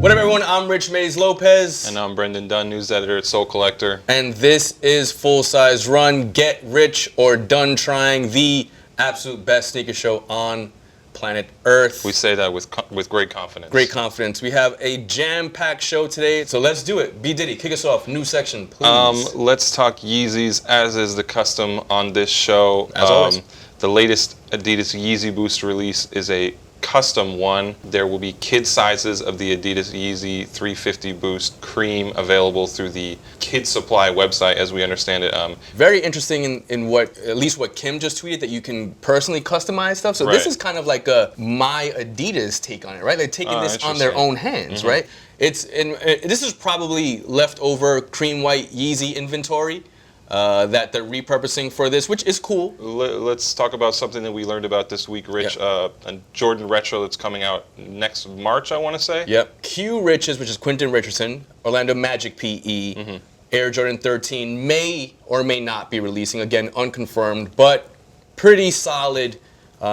What up, everyone? I'm Rich Mays Lopez. And I'm Brendan Dunn, news editor at Soul Collector. And this is Full Size Run. Get rich or done trying, the absolute best sneaker show on planet Earth. We say that with great confidence. Great confidence. We have a jam-packed show today, so let's do it. B. Diddy, kick us off. New section, please. Let's talk Yeezys, as is the custom on this show. As always. The latest Adidas Yeezy Boost release is a custom one. There will be kid sizes of the Adidas Yeezy 350 Boost Cream available through the Kid Supply website, as we understand it. Very interesting in what, at least what Kim just tweeted, that you can personally customize stuff. So this is kind of like a my Adidas take on it, right? They're taking this on their own hands, right? This is probably leftover cream white Yeezy inventory that they're repurposing for this, which is cool. Let's talk about something that we learned about this week, Rich. A Jordan Retro that's coming out next March, I want to say. Yep. Q Riches, which is Quentin Richardson, Orlando Magic PE, Air Jordan 13 may or may not be releasing. Again, unconfirmed, but pretty solid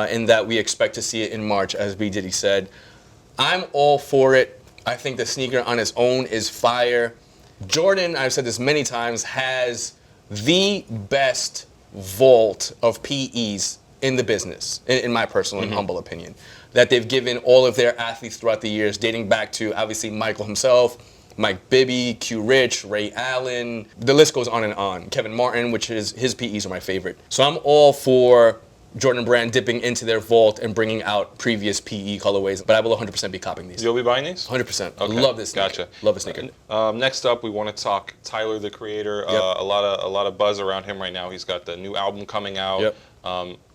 in that we expect to see it in March, as B. Diddy said. I'm all for it. I think the sneaker on its own is fire. Jordan, I've said this many times, has the best vault of PEs in the business, in my personal and humble opinion, that they've given all of their athletes throughout the years, dating back to obviously Michael himself, Mike Bibby, Q Rich, Ray Allen. The list goes on and on. Kevin Martin, which is his PEs are my favorite. So I'm all for Jordan Brand dipping into their vault and bringing out previous PE colorways, but I will 100% be copying these. You'll be buying these? 100%. Okay. Love this sneaker. Gotcha. Love this sneaker. Next up, we want to talk Tyler, the Creator. A lot of buzz around him right now. He's got the new album coming out.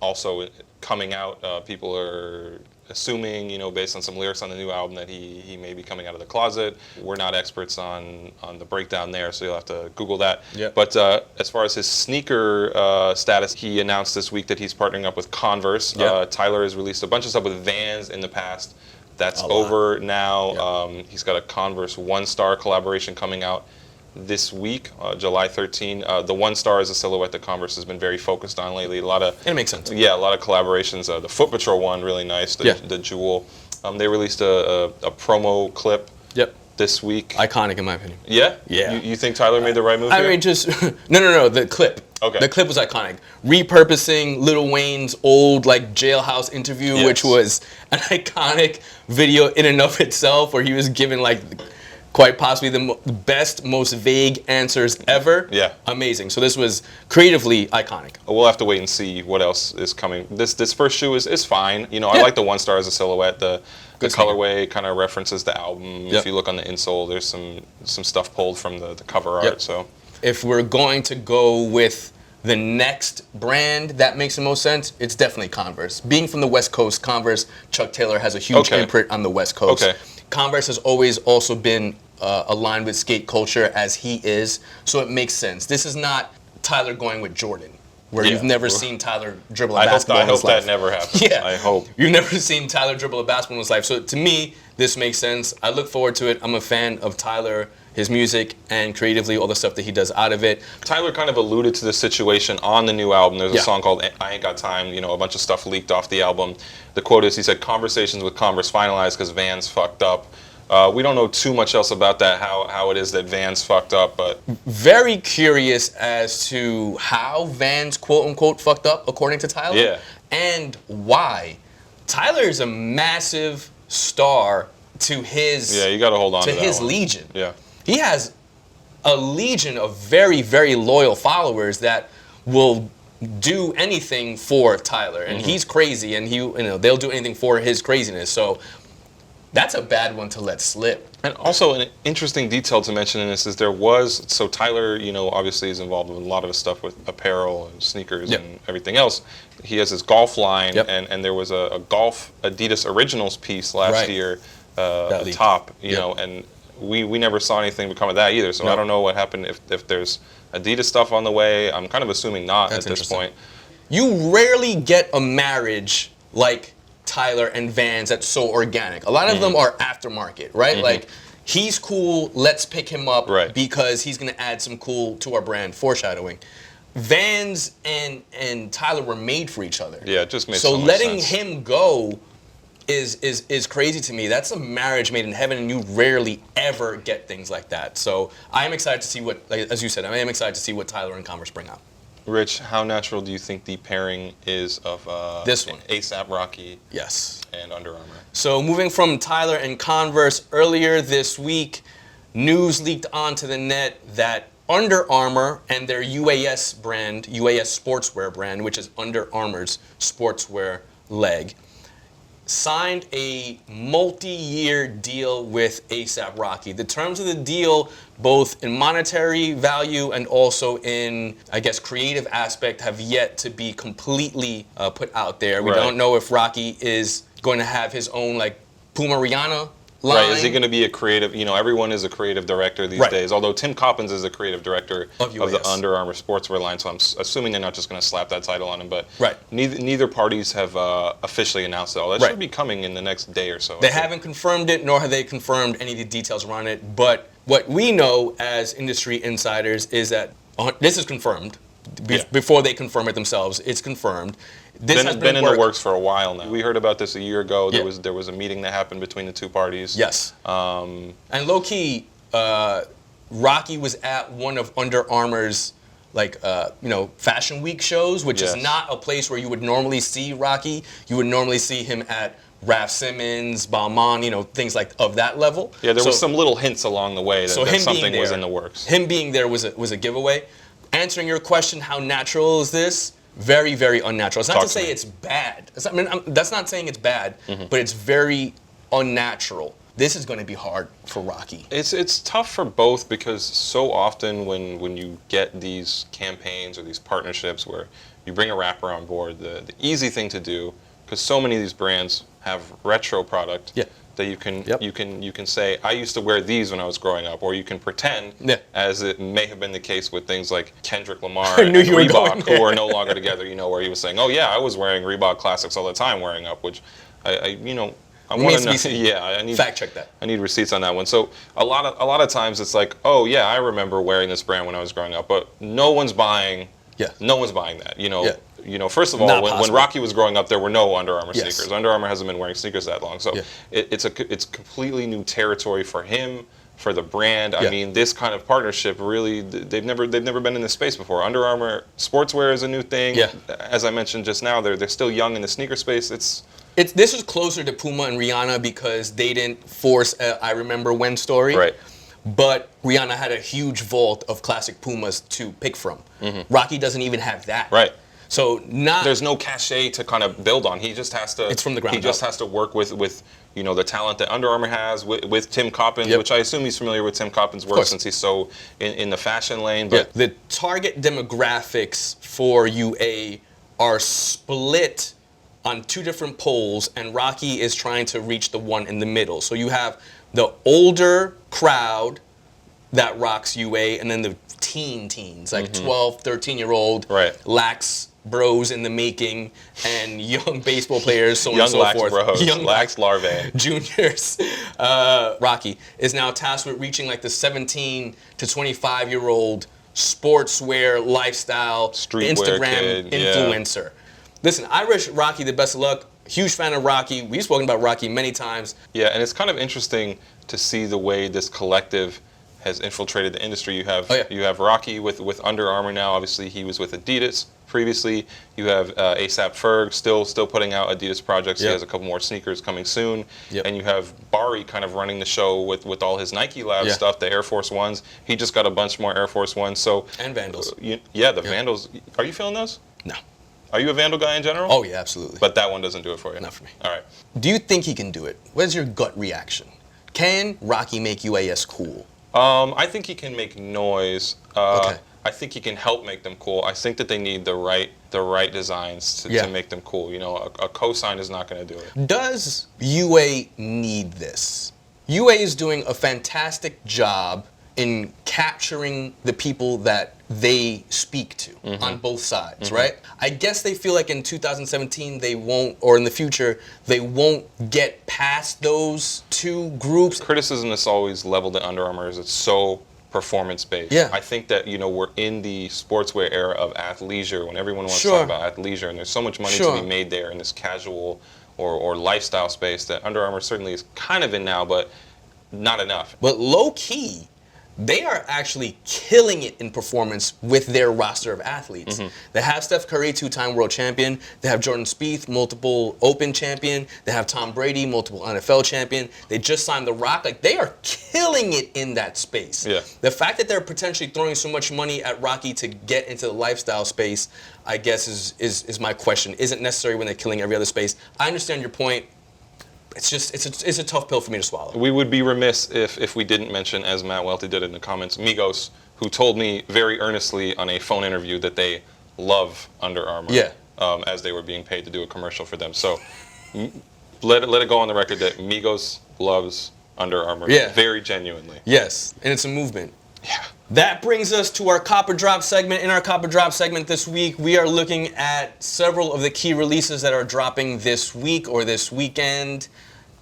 Also coming out, people are assuming, based on some lyrics on the new album, that he may be coming out of the closet. We're not experts on the breakdown there, so you'll have to Google that. But as far as his sneaker status, he announced this week that he's partnering up with Converse. Tyler has released a bunch of stuff with Vans in the past. That's over now. He's got a Converse One Star collaboration coming out this week, July 13. The One Star is a silhouette that Converse has been very focused on lately. It makes sense. Yeah, a lot of collaborations. The Foot Patrol one, really nice. The Jewel. They released a promo clip this week. Iconic in my opinion. Yeah? Yeah. You think Tyler made the right move here? I mean, just, no, the clip. Okay. The clip was iconic. Repurposing Lil Wayne's old jailhouse interview, which was an iconic video in and of itself, where he was given quite possibly the best, most vague answers ever. Yeah. Amazing. So this was creatively iconic. We'll have to wait and see what else is coming. This first shoe is fine. I like the One Star as a silhouette. The colorway kind of references the album. If you look on the insole, there's some stuff pulled from the cover art. So if we're going to go with the next brand that makes the most sense, it's definitely Converse. Being from the West Coast, Converse, Chuck Taylor has a huge imprint on the West Coast. Converse has always also been aligned with skate culture as he is, so it makes sense. This is not Tyler going with Jordan, where you've never seen Tyler dribble a basketball in his life. I hope that never happens. Yeah. I hope. You've never seen Tyler dribble a basketball in his life. So to me, this makes sense. I look forward to it. I'm a fan of Tyler, his music, and creatively all the stuff that he does out of it. Tyler kind of alluded to the situation on the new album. There's a song called I Ain't Got Time. A bunch of stuff leaked off the album. The quote is, he said, "Conversations with Converse finalized because Vans fucked up." We don't know too much else about that, how it is that Vans fucked up, but very curious as to how Vans quote unquote fucked up, according to Tyler, and why. Tyler is a massive star to his you got to hold on to his one. legion. Yeah, he has a legion of very, very loyal followers that will do anything for Tyler, and he's crazy, and they'll do anything for his craziness. So that's a bad one to let slip. And also an interesting detail to mention in this is so Tyler, obviously is involved with a lot of his stuff with apparel and sneakers and everything else. He has his golf line, and there was a golf Adidas Originals piece last year, the top, and we never saw anything become of that either. So I don't know what happened if there's Adidas stuff on the way. I'm kind of assuming not at this point. You rarely get a marriage like Tyler and Vans that's so organic. A lot of them are aftermarket, right? He's cool, let's pick him up because he's going to add some cool to our brand, foreshadowing. Vans and Tyler were made for each other. Yeah, it just made so much letting sense. him go is crazy to me. That's a marriage made in heaven, and you rarely ever get things like that. So I am excited to see what, like, as you said, I am excited to see what Tyler and Converse bring out. Rich, how natural do you think the pairing is of this one, ASAP Rocky? Yes. And Under Armour. So moving from Tyler and Converse, earlier this week, news leaked onto the net that Under Armour and their UAS brand, UAS sportswear brand, which is Under Armour's sportswear leg, signed a multi-year deal with ASAP Rocky. The terms of the deal, both in monetary value and also in, I guess, creative aspect, have yet to be completely put out there. We don't know if Rocky is going to have his own, like, Puma Rihanna line. Right, is he going to be a creative, everyone is a creative director these days, although Tim Coppens is a creative director of the Under Armour sportswear line, so I'm assuming they're not just going to slap that title on him, but neither parties have officially announced it all. That should be coming in the next day or so. They haven't confirmed it, nor have they confirmed any of the details around it, but what we know as industry insiders is that this is confirmed. Before they confirm it themselves, it's confirmed. This has been in the works for a while now. We heard about this a year ago. There was a meeting that happened between the two parties. Yes. And low key, Rocky was at one of Under Armour's Fashion Week shows, which is not a place where you would normally see Rocky. You would normally see him at Raf Simons, Balmain, things like of that level. Yeah, there was some little hints along the way that something was in the works. Him being there was a giveaway. Answering your question, how natural is this? Very, very unnatural. It's not to say it's bad. That's not saying it's bad, but it's very unnatural. This is going to be hard for Rocky. It's tough for both because so often when you get these campaigns or these partnerships where you bring a rapper on board, the easy thing to do, because so many of these brands have retro product. That you can say, I used to wear these when I was growing up, or you can pretend, as it may have been the case with things like Kendrick Lamar and Reebok, who are no longer together. Where he was saying, oh yeah, I was wearing Reebok classics all the time, wearing up, which I want to know. Yeah, I need fact check that. I need receipts on that one. So a lot of times it's like, oh yeah, I remember wearing this brand when I was growing up, but no one's buying. No one's buying that. First of all, when Rocky was growing up, there were no Under Armour sneakers. Under Armour hasn't been wearing sneakers that long, so it's completely new territory for him, for the brand. I mean, this kind of partnership really, they've never been in this space before. Under Armour sportswear is a new thing. As I mentioned just now, they're still young in the sneaker space. This is closer to Puma and Rihanna because they didn't force a I Remember When story. Right. But Rihanna had a huge vault of classic Pumas to pick from. Rocky doesn't even have that. Right. So there's no cachet to kind of build on. He just has to. It's from the ground up. He just has to work with the talent that Under Armour has with Tim Coppens, which I assume he's familiar with Tim Coppens' work since he's so in the fashion lane. But the target demographics for UA are split on two different poles, and Rocky is trying to reach the one in the middle. So you have the older crowd that rocks UA, and then the teens, like 12, 13-year-old, lax bros in the making, and young baseball players, so on and so forth. Young lax larvae. Juniors. Rocky is now tasked with reaching like the 17 to 25-year-old sportswear, lifestyle, streetwear Instagram influencer. Listen, I wish Rocky the best of luck. Huge fan of Rocky. We've spoken about Rocky many times. Yeah, and it's kind of interesting to see the way this collective has infiltrated the industry. You have Rocky with Under Armour now. Obviously, he was with Adidas previously. You have ASAP Ferg still putting out Adidas projects. He has a couple more sneakers coming soon. And you have Bari kind of running the show with all his Nike Lab stuff, the Air Force Ones. He just got a bunch more Air Force Ones. And Vandals. Vandals. Are you feeling those? No. Are you a Vandal guy in general? Oh, yeah, absolutely. But that one doesn't do it for you? Not for me. All right. Do you think he can do it? What's your gut reaction? Can Rocky make UAS cool? I think he can make noise. I think he can help make them cool. I think that they need the right designs to make them cool. A cosign is not going to do it. Does UA need this? UA is doing a fantastic job in capturing the people that they speak to on both sides, right? I guess they feel like in 2017 they won't, or in the future, they won't get past those two groups. Criticism that's always leveled at Under Armour is it's so performance-based. I think that, we're in the sportswear era of athleisure when everyone wants to talk about athleisure, and there's so much money to be made there in this casual or lifestyle space that Under Armour certainly is kind of in now, but not enough. But low key, they are actually killing it in performance with their roster of athletes. They have Steph Curry, 2-time world champion. They have Jordan Spieth, multiple Open champion. They have Tom Brady, multiple NFL champion. They just signed The Rock. Like, they are killing it in that space. Yeah. The fact that they're potentially throwing so much money at Rocky to get into the lifestyle space, I guess, is my question. Isn't necessary when they're killing every other space. I understand your point. It's a tough pill for me to swallow. We would be remiss if we didn't mention, as Matt Welty did in the comments, Migos, who told me very earnestly on a phone interview that they love Under Armour. Yeah. As they were being paid to do a commercial for them. So let it go on the record that Migos loves Under Armour. Yeah. Very genuinely. Yes, and it's a movement. Yeah. That brings us to our Copper Drop segment. In our Copper Drop segment this week, we are looking at several of the key releases that are dropping this week or this weekend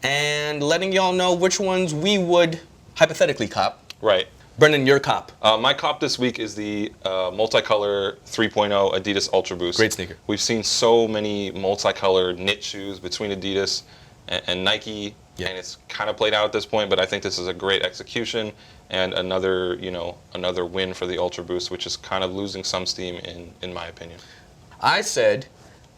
and letting y'all know which ones we would hypothetically cop. Right. Brendan, your cop. My cop this week is the multicolor 3.0 Adidas Ultra Boost. Great sneaker. We've seen so many multicolored knit shoes between Adidas and Nike, Yeah. and it's kind of played out at this point, but I think this is a great execution and another win for the Ultra Boost, which is kind of losing some steam in my opinion. I said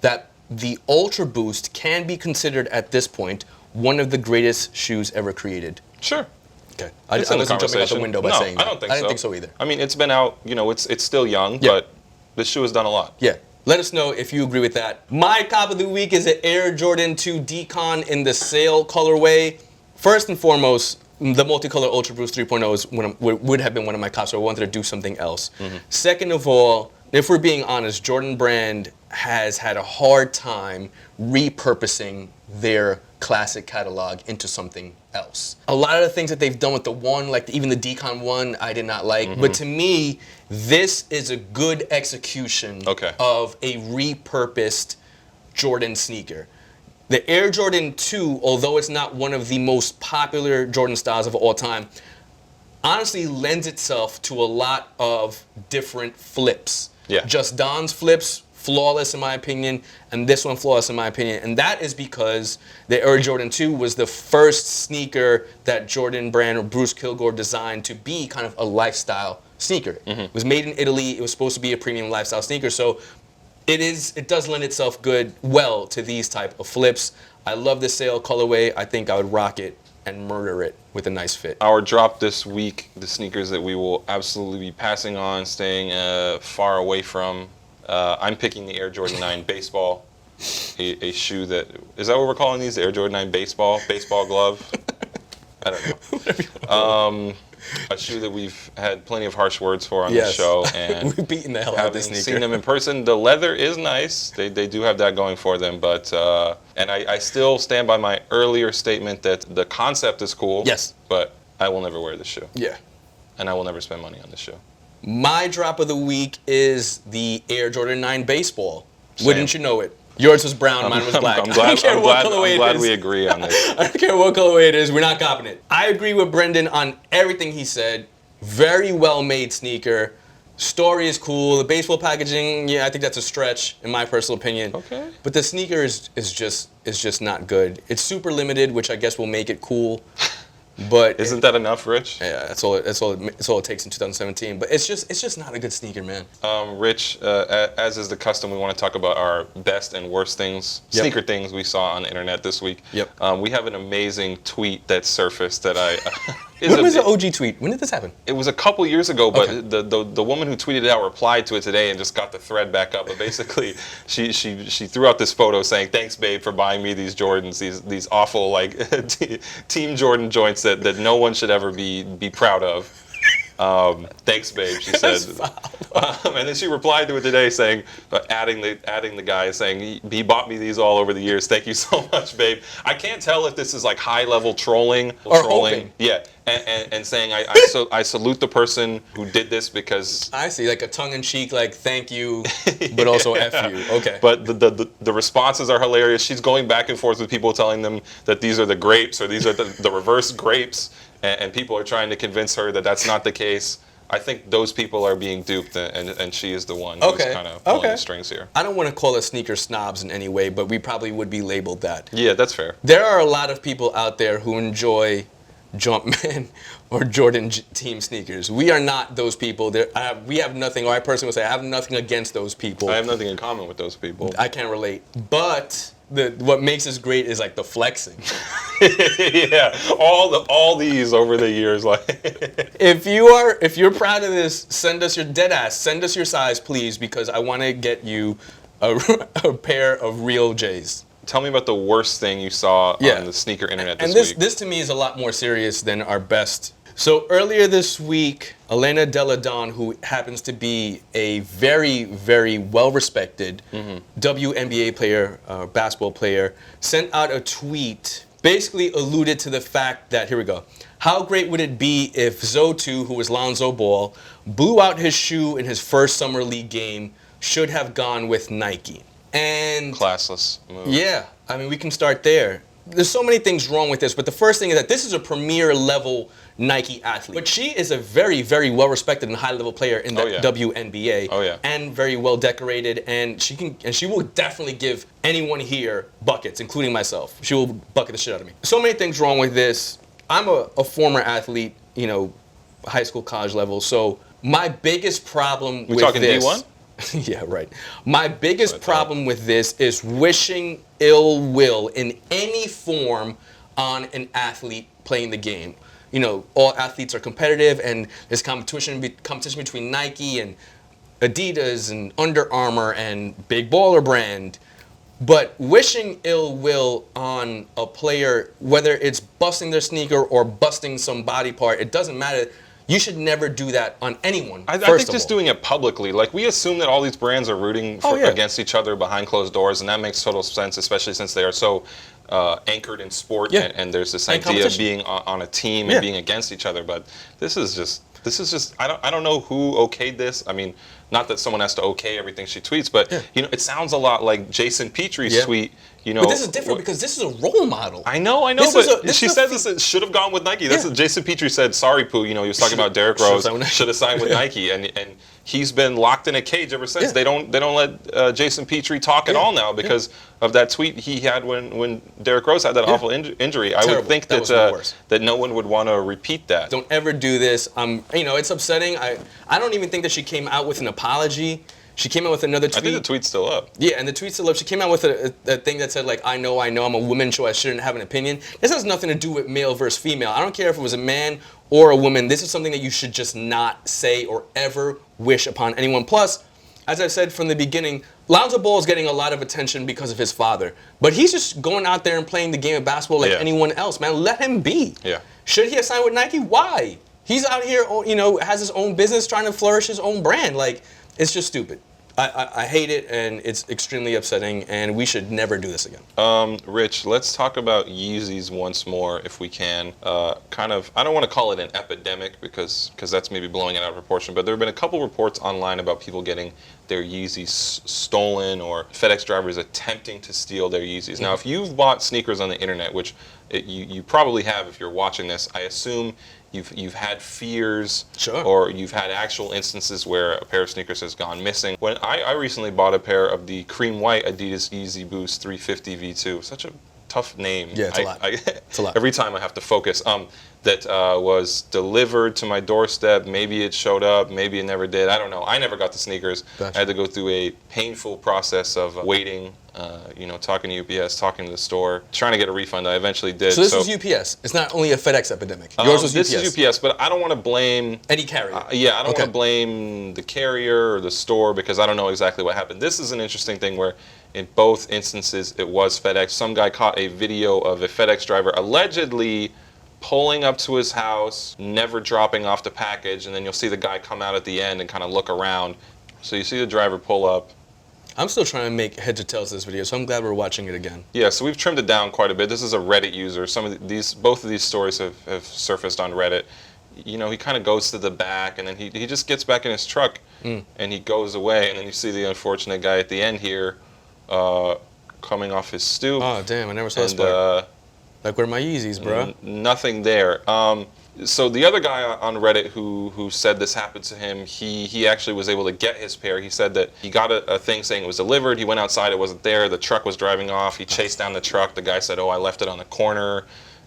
that the Ultra Boost can be considered at this point one of the greatest shoes ever created. Sure. Okay. It's I in the wasn't jumping out the conversation. window by No, saying that. I don't think I didn't so. think so either. I mean, it's been out, it's still young, Yeah. but this shoe has done a lot. Yeah. Let us know if you agree with that. My cop of the week is the Air Jordan 2 Decon in the Sail colorway. First and foremost, the multicolor Ultra Boost 3.0 would have been one of my cops, so I wanted to do something else. Second of all, if we're being honest, Jordan Brand has had a hard time repurposing their classic catalog into something else. A lot of the things that they've done with the one, like even the Decon 1, I did not like. But to me, this is a good execution of a repurposed Jordan sneaker. The Air Jordan 2, although it's not one of the most popular Jordan styles of all time, honestly lends itself to a lot of different flips. Yeah. Just Don's flips, flawless in my opinion, and this one flawless in my opinion. And that is because the Air Jordan 2 was the first sneaker that Jordan Brand or Bruce Kilgore designed to be kind of a lifestyle sneaker. It was made in Italy. It was supposed to be a premium lifestyle sneaker. So it does lend itself well to these type of flips. I love the Sail colorway. I think I would rock it and murder it with a nice fit. Our drop this week, the sneakers that we will absolutely be passing on, staying far away from. I'm picking the Air Jordan 9 Baseball, a shoe that, is that what we're calling these? The Air Jordan 9 Baseball glove? I don't know. A shoe that we've had plenty of harsh words for on this show, and we've beaten the hell out of this having sneaker. seen them in person, the leather is nice. They do have that going for them, but and I still stand by my earlier statement that the concept is cool. Yes. But I will never wear this shoe. Yeah. And I will never spend money on this shoe. My drop of the week is the Air Jordan 9 Baseball. Same. Wouldn't you know it? Yours was brown, mine was black. I'm glad, I don't care I'm what glad, colorway I'm glad it is. we agree on this. I don't care what colorway it is. We're not copping it. I agree with Brendan on everything he said. Very well made sneaker. Story is cool. The baseball packaging, yeah, I think that's a stretch in my personal opinion. Okay. But the sneaker is just not good. It's super limited, which I guess will make it cool. But Isn't that enough, Rich? yeah, that's all it takes in 2017. But it's just not a good sneaker, man. Rich, as is the custom, we want to talk about our best and worst things, sneaker things we saw on the internet this week. Yep. We have an amazing tweet that surfaced that When was the OG tweet? When did this happen? It was a couple years ago, but Okay. the woman who tweeted it out replied to it today and just got the thread back up. But basically, she threw out this photo saying, "Thanks, babe, for buying me these Jordans, these awful like Team Jordan joints that no one should ever be proud of." Thanks, babe, she said. And then she replied to it today saying, adding the guy saying, he bought me these all over the years. Thank you so much, babe. I can't tell if this is like high level trolling. Or hoping. Yeah. And saying, I salute the person who did this because. I see, like a tongue-in-cheek, like thank you, but also F you. Okay. But the responses are hilarious. She's going back and forth with people telling them that these are the grapes or these are the reverse grapes. And people are trying to convince her that that's not the case. I think those people are being duped, and she is the one who's kind of pulling the strings here. I don't want to call us sneaker snobs in any way, but we probably would be labeled that. Yeah, that's fair. There are a lot of people out there who enjoy Jumpman or Jordan team sneakers. We are not those people. We have nothing, or I personally would say I have nothing against those people. I have nothing in common with those people. I can't relate. But what makes us great is like the flexing. Yeah, all these over the years, like. If you're proud of this, send us your dead ass. Send us your size, please, because I want to get you a pair of real J's. Tell me about the worst thing you saw on the sneaker internet this week. And this to me is a lot more serious than our best. So earlier this week, Elena Delle Donne, who happens to be a very, very well-respected WNBA player, basketball player, sent out a tweet, basically alluded to the fact that, here we go, how great would it be if Zo2, who was Lonzo Ball, blew out his shoe in his first summer league game, should have gone with Nike. And classless move. Yeah, I mean, we can start there. There's so many things wrong with this, but the first thing is that this is a premier level Nike athlete. But she is a very, very well respected and high level player in the WNBA. Oh yeah. And very well decorated, and she will definitely give anyone here buckets, including myself. She will bucket the shit out of me. So many things wrong with this. I'm a former athlete, you know, high school, college level. So my biggest problem with talking this. D1? Yeah, right. My biggest problem with this is wishing ill will in any form on an athlete playing the game. You know, all athletes are competitive, and there's competition between Nike and Adidas and Under Armour and Big Baller Brand. But wishing ill will on a player, whether it's busting their sneaker or busting some body part, it doesn't matter. You should never do that on anyone. I think just doing it publicly, like we assume that all these brands are rooting against each other behind closed doors, and that makes total sense, especially since they are so anchored in sport, and there's this idea of being on a team and being against each other. But this is just I don't know who okayed this. I mean, not that someone has to okay everything she tweets, but you know, it sounds a lot like Jason Petry's tweet. You know, but this is different because this is a role model. I know, but she said this should have gone with Nike. That's what Jason Petry said. Sorry, Pooh. You know, he was talking about Derrick Rose should have signed with Nike, and he's been locked in a cage ever since. They don't let Jason Petry talk at all now because of that tweet he had when Derrick Rose had that awful injury. I would think that no one would want to repeat that. Don't ever do this. You know, it's upsetting. I don't even think that she came out with an apology. She came out with another tweet. I think the tweet's still up. Yeah, and the tweet's still up. She came out with a thing that said, like, I know, I'm a woman, so I shouldn't have an opinion. This has nothing to do with male versus female. I don't care if it was a man or a woman. This is something that you should just not say or ever wish upon anyone. Plus, as I've said from the beginning, Lonzo Ball is getting a lot of attention because of his father. But he's just going out there and playing the game of basketball like anyone else, man. Let him be. Yeah. Should he have signed with Nike? Why? He's out here, you know, has his own business, trying to flourish his own brand. Like, it's just stupid. I hate it, and it's extremely upsetting, and we should never do this again. Rich, let's talk about Yeezys once more, if we can. I don't want to call it an epidemic because that's maybe blowing it out of proportion, but there have been a couple reports online about people getting their Yeezys stolen or FedEx drivers attempting to steal their Yeezys. Now, if you've bought sneakers on the internet, which you probably have if you're watching this, I assume you've had fears, or you've had actual instances where a pair of sneakers has gone missing. When I recently bought a pair of the cream white Adidas Yeezy Boost 350 V2, such a tough name. Yeah, it's a lot. It's a lot. Every time I have to focus. That was delivered to my doorstep. Maybe it showed up, maybe it never did. I don't know. I never got the sneakers. Gotcha. I had to go through a painful process of waiting, you know, talking to UPS, talking to the store, trying to get a refund. I eventually did. So this is UPS. It's not only a FedEx epidemic. Yours was UPS. This is UPS, but I don't want to blame any carrier. I don't want to blame the carrier or the store because I don't know exactly what happened. This is an interesting thing where in both instances it was FedEx. Some guy caught a video of a FedEx driver allegedly pulling up to his house, never dropping off the package, and then you'll see the guy come out at the end and kind of look around. So you see the driver pull up. I'm still trying to make heads or tails of this video, so I'm glad we're watching it again. Yeah, so we've trimmed it down quite a bit. This is a Reddit user. Both of these stories have surfaced on Reddit. You know, he kind of goes to the back, and then he just gets back in his truck, and he goes away, and then you see the unfortunate guy at the end here coming off his stoop. Oh, damn, I never saw this part. Like, where are my Yeezys, bro? Nothing there. So the other guy on Reddit who said this happened to him, he actually was able to get his pair. He said that he got a thing saying it was delivered. He went outside, it wasn't there. The truck was driving off. He chased down the truck. The guy said, "Oh, I left it on the corner,"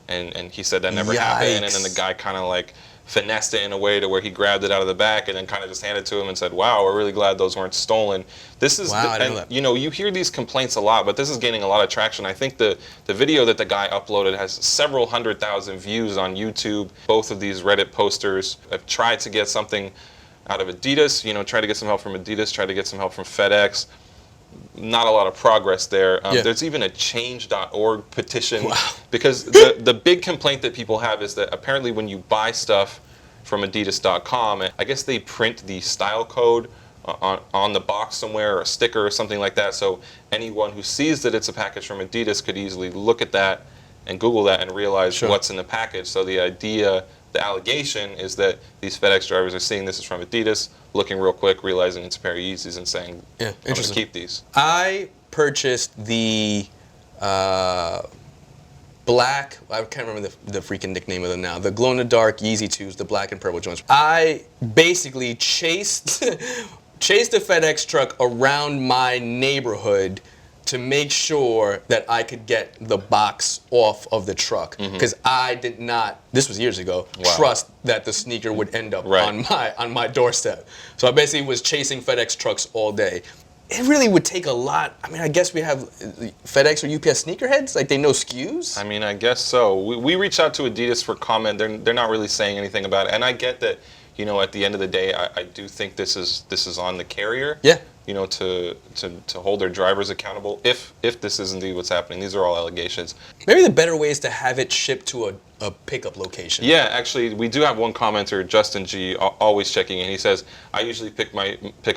and he said that never happened. And then the guy kind of like finessed it in a way to where he grabbed it out of the back and then kind of just handed it to him and said, "Wow, we're really glad those weren't stolen." This is, you know, you hear these complaints a lot, but this is gaining a lot of traction. I think the video that the guy uploaded has several 100,000 views on YouTube. Both of these Reddit posters have tried to get something out of Adidas, you know, tried to get some help from Adidas, tried to get some help from Fedex. Not a lot of progress there. There's even a change.org petition because the big complaint that people have is that apparently when you buy stuff from adidas.com, I guess they print the style code on the box somewhere, or a sticker or something like that, so anyone who sees that it's a package from Adidas could easily look at that and Google that and realize what's in the package. So the allegation is that these FedEx drivers are seeing this is from Adidas, looking real quick, realizing it's a pair of Yeezys, and saying, I'm going to keep these. I purchased the black, I can't remember the freaking nickname of them now, the glow-in-the-dark Yeezy 2s, the black and purple joints. I basically chased the FedEx truck around my neighborhood to make sure that I could get the box off of the truck, because I did not, this was years ago, trust that the sneaker would end up on my doorstep. So I basically was chasing FedEx trucks all day. It really would take a lot. I mean, I guess we have FedEx or UPS sneakerheads, like they know SKUs. I mean, I guess so. We reached out to Adidas for comment. They're not really saying anything about it, and I get that. You know, at the end of the day, I do think this is on the carrier. Yeah. You know, to hold their drivers accountable if this is indeed what's happening. These are all allegations. Maybe the better way is to have it shipped to a pickup location. Yeah, actually, we do have one commenter, Justin G, always checking in. He says, "I usually pick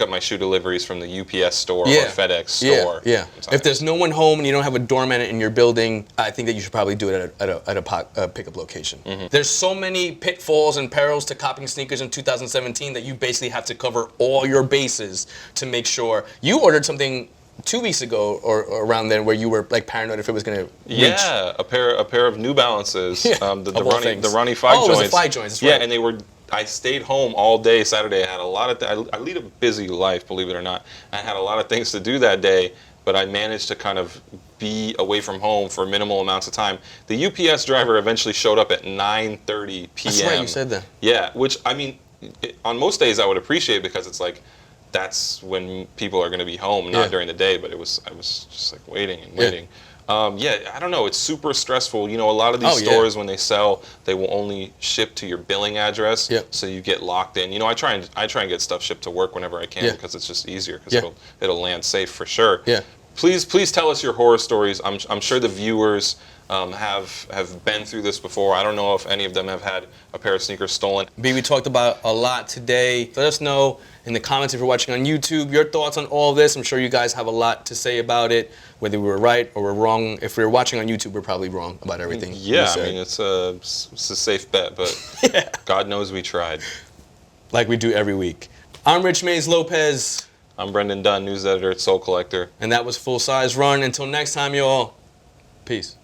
up my shoe deliveries from the UPS store or FedEx store." Yeah. If there's no one home and you don't have a doorman in your building, I think that you should probably do it at a pickup location. There's so many pitfalls and perils to copying sneakers in 2017 that you basically have to cover all your bases to make sure. You ordered something 2 weeks ago or around then where you were like paranoid if it was going to reach. Yeah, a pair of New Balances, the Ronnie 5 joints. Oh, it was the 5 joints, that's right. Yeah, and they were, I stayed home all day Saturday. I had a lot of, I lead a busy life, believe it or not. I had a lot of things to do that day, but I managed to kind of be away from home for minimal amounts of time. The UPS driver eventually showed up at 9:30 p.m. That's right, you said that. Yeah, which, I mean, on most days I would appreciate because it's like, that's when people are going to be home, not during the day. But I was just like waiting and waiting. I don't know. It's super stressful. You know, a lot of these stores when they sell, they will only ship to your billing address, so you get locked in. You know, I try and get stuff shipped to work whenever I can because it's just easier because it'll land safe for sure. Yeah. Please tell us your horror stories. I'm sure the viewers have been through this before. I don't know if any of them have had a pair of sneakers stolen. B, we talked about a lot today. Let us know in the comments if you're watching on YouTube your thoughts on all this. I'm sure you guys have a lot to say about it, whether we were right or we're wrong. If we're watching on YouTube, we're probably wrong about everything. Yeah, I mean, it's a safe bet, but God knows we tried. Like we do every week. I'm Rich Mays Lopez. I'm Brendan Dunn, news editor at Soul Collector. And that was Full Size Run. Until next time, y'all. Peace.